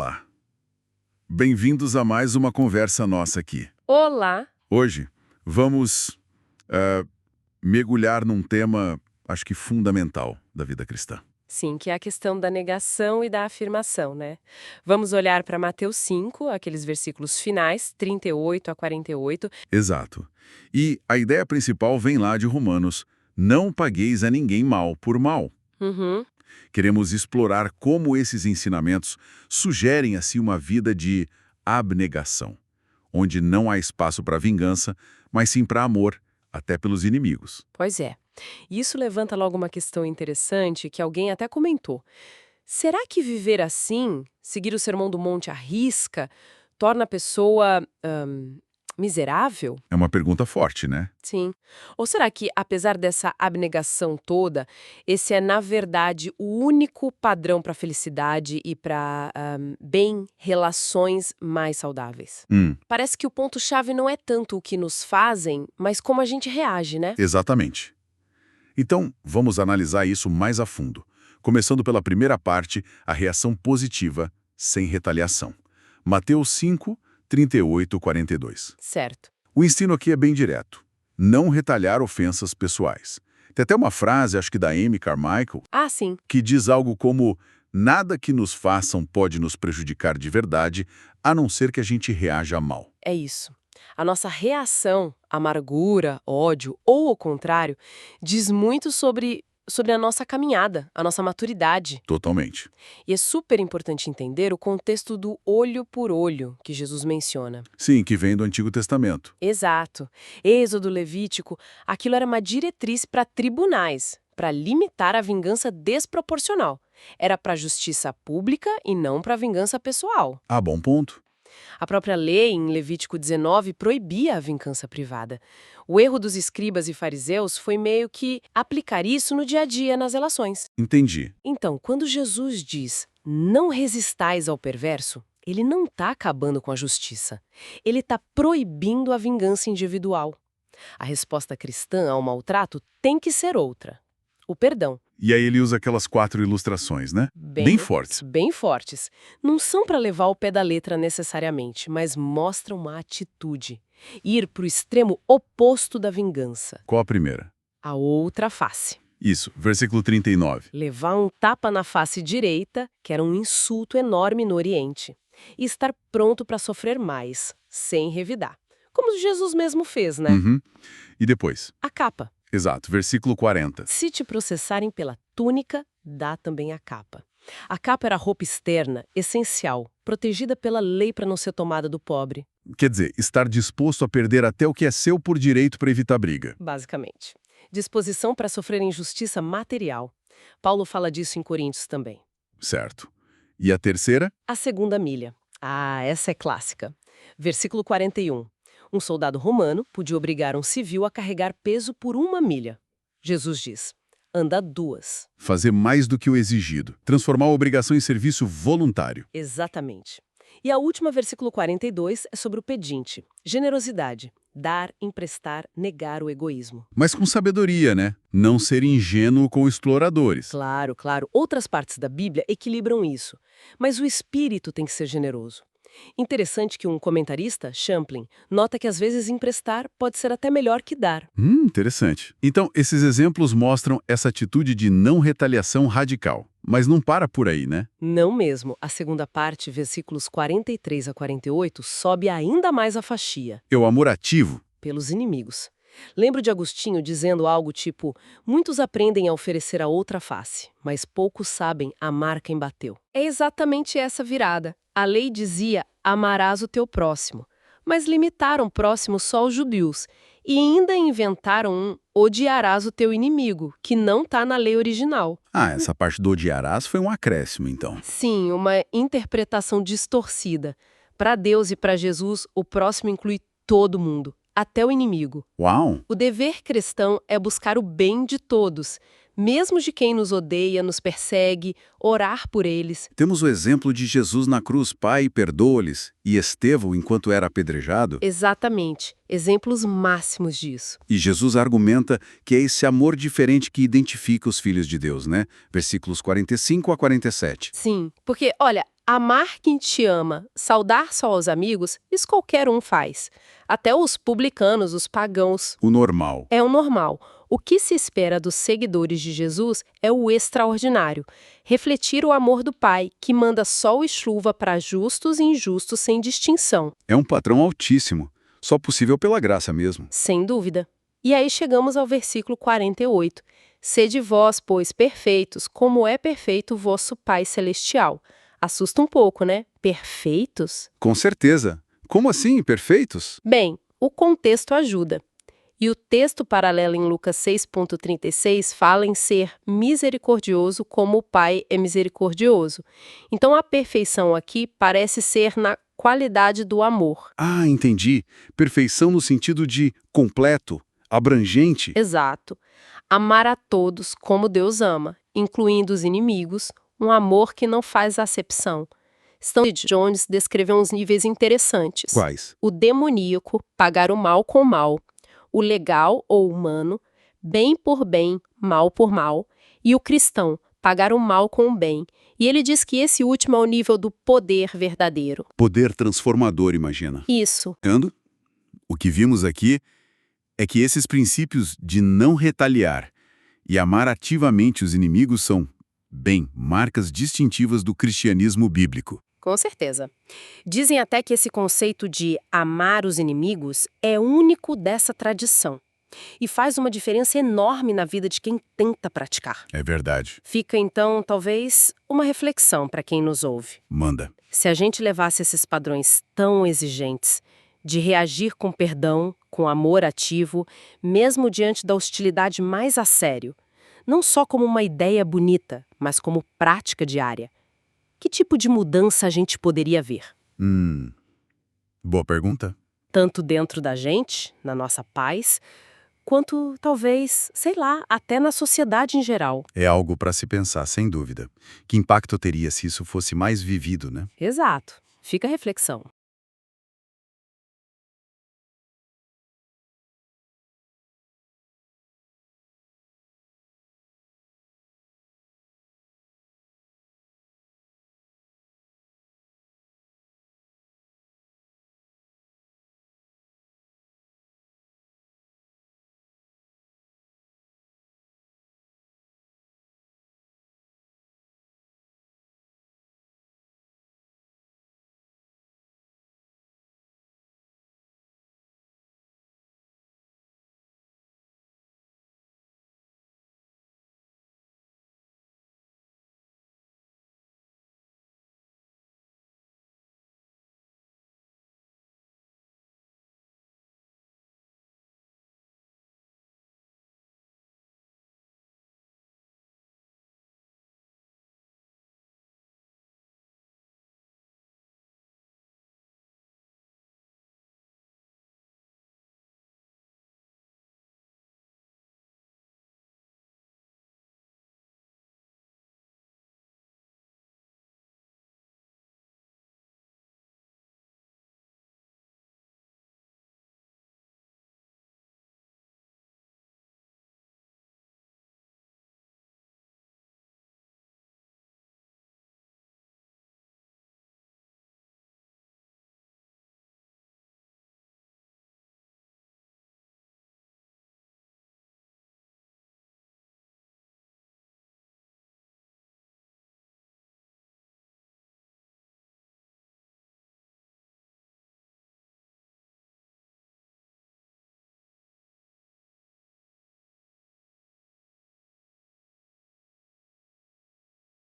Olá. Bem-vindos a mais uma conversa nossa aqui. Olá! Hoje vamos mergulhar num tema, acho que fundamental da vida cristã. Sim, que é a questão da negação e da afirmação, né? Vamos olhar para Mateus 5, aqueles versículos finais, 38 a 48. Exato. E a ideia principal vem lá de Romanos: não pagueis a ninguém mal por mal. Uhum, Queremos explorar como esses ensinamentos sugerem assim uma vida de abnegação, onde não há espaço para vingança, mas sim para amor, até pelos inimigos. pois é. E isso levanta logo uma questão interessante que alguém até comentou. Será que viver assim, seguir o Sermão do Monte à risca, torna a pessoa miserável? É uma pergunta forte, né? Sim. Ou será que, apesar dessa abnegação toda, esse é, na verdade, o único padrão para felicidade e para, bem, relações mais saudáveis? Parece que o ponto-chave não é tanto o que nos fazem, mas como a gente reage, né? Exatamente. Então, vamos analisar isso mais a fundo, começando pela primeira parte, a reação positiva, sem retaliação. Mateus 5, 38, 42. Certo. O ensino aqui é bem direto. Não retalhar ofensas pessoais. Tem até uma frase, acho que da Amy Carmichael, Ah, sim. que diz algo como: nada que nos façam pode nos prejudicar de verdade, a não ser que a gente reaja mal. É isso. A nossa reação, amargura, ódio ou o contrário, diz muito sobre a nossa caminhada, a nossa maturidade. Totalmente. E é super importante entender o contexto do olho por olho que Jesus menciona. Sim, que vem do Antigo Testamento. Exato. Êxodo, Levítico, aquilo era uma diretriz para tribunais, para limitar a vingança desproporcional. Era para justiça pública e não para vingança pessoal. Ah, bom ponto. A própria lei, em Levítico 19, proibia a vingança privada. O erro dos escribas e fariseus foi meio que aplicar isso no dia a dia nas relações. Entendi. Então, quando Jesus diz, não resistais ao perverso, ele não está acabando com a justiça. Ele está proibindo a vingança individual. A resposta cristã ao maltrato tem que ser outra. O perdão. E aí ele usa aquelas 4 ilustrações, né? Bem fortes. Bem fortes. Não são para levar ao pé da letra necessariamente, mas mostram uma atitude. Ir para o extremo oposto da vingança. Qual a primeira? A outra face. Isso, versículo 39. Levar um tapa na face direita, que era um insulto enorme no Oriente. E estar pronto para sofrer mais, sem revidar. Como Jesus mesmo fez, né? Uhum. E depois? A capa. Exato, versículo 40. Se te processarem pela túnica, dá também a capa. A capa era a roupa externa, essencial, protegida pela lei para não ser tomada do pobre, Quer dizer, estar disposto a perder até o que é seu por direito para evitar briga. basicamente. Disposição para sofrer injustiça material. Paulo fala disso em Coríntios também. Certo. E a terceira? A segunda milha. Ah, essa é clássica. Versículo 41. Um soldado romano podia obrigar um civil a carregar peso por 1 milha. Jesus diz, anda 2. Fazer mais do que o exigido. Transformar a obrigação em serviço voluntário. Exatamente. E a última, versículo 42, é sobre o pedinte. Generosidade. Dar, emprestar, negar o egoísmo. Mas com sabedoria, né? Não ser ingênuo com exploradores. Claro, claro. Outras partes da Bíblia equilibram isso. Mas o espírito tem que ser generoso. Interessante que um comentarista, Champlin, nota que às vezes emprestar pode ser até melhor que dar. Interessante. Então, esses exemplos mostram essa atitude de não retaliação radical. Mas não para por aí, né? Não mesmo. A segunda parte, versículos 43 a 48, sobe ainda mais a faixia. É o amor ativo. Pelos inimigos. Lembro de Agostinho dizendo algo tipo: muitos aprendem a oferecer a outra face, mas poucos sabem amar quem bateu. É exatamente essa virada. A lei dizia: amarás o teu próximo, mas limitaram próximo só aos judeus e ainda inventaram um odiarás o teu inimigo, que não está na lei original. Ah, essa parte do odiarás foi um acréscimo, então. Sim, uma interpretação distorcida. Para Deus e para Jesus, o próximo inclui todo mundo, até o inimigo. Uau! O dever cristão é buscar o bem de todos, mesmo de quem nos odeia, nos persegue, orar por eles. Temos o exemplo de Jesus na cruz, Pai, perdoa-lhes, e Estevão enquanto era apedrejado. Exatamente, exemplos máximos disso. E Jesus argumenta que é esse amor diferente que identifica os filhos de Deus, né? Versículos 45 a 47. Sim, porque, olha, Amar quem te ama, saudar só os amigos, isso qualquer um faz. Até os publicanos, os pagãos. O normal. É o normal. O que se espera dos seguidores de Jesus é o extraordinário. Refletir o amor do Pai, que manda sol e chuva para justos e injustos sem distinção. É um padrão altíssimo, só possível pela graça mesmo. Sem dúvida. E aí chegamos ao versículo 48. Sede vós, pois, perfeitos, como é perfeito o vosso Pai Celestial. Assusta um pouco, né? Perfeitos? Com certeza. Como assim, perfeitos? Bem, o contexto ajuda. E o texto paralelo em Lucas 6,36 fala em ser misericordioso como o Pai é misericordioso. Então a perfeição aqui parece ser na qualidade do amor. Ah, entendi. Perfeição no sentido de completo, abrangente. Exato. Amar a todos como Deus ama, incluindo os inimigos, um amor que não faz acepção. Stanley Jones descreveu uns níveis interessantes. Quais? O demoníaco, pagar o mal com o mal. O legal ou humano, bem por bem, mal por mal. E o cristão, pagar o mal com o bem. E ele diz que esse último é o nível do poder verdadeiro. Poder transformador, imagina. Isso. O que vimos aqui é que esses princípios de não retaliar e amar ativamente os inimigos são, bem, marcas distintivas do cristianismo bíblico. Com certeza. Dizem até que esse conceito de amar os inimigos é único dessa tradição e faz uma diferença enorme na vida de quem tenta praticar. É verdade. Fica, então, talvez, uma reflexão para quem nos ouve. Manda. Se a gente levasse esses padrões tão exigentes de reagir com perdão, com amor ativo, mesmo diante da hostilidade mais a sério, não só como uma ideia bonita, mas como prática diária, que tipo de mudança a gente poderia ver? Boa pergunta. Tanto dentro da gente, na nossa paz, quanto, talvez, sei lá, até na sociedade em geral. É algo para se pensar, sem dúvida. Que impacto teria se isso fosse mais vivido, né? Exato. Fica a reflexão.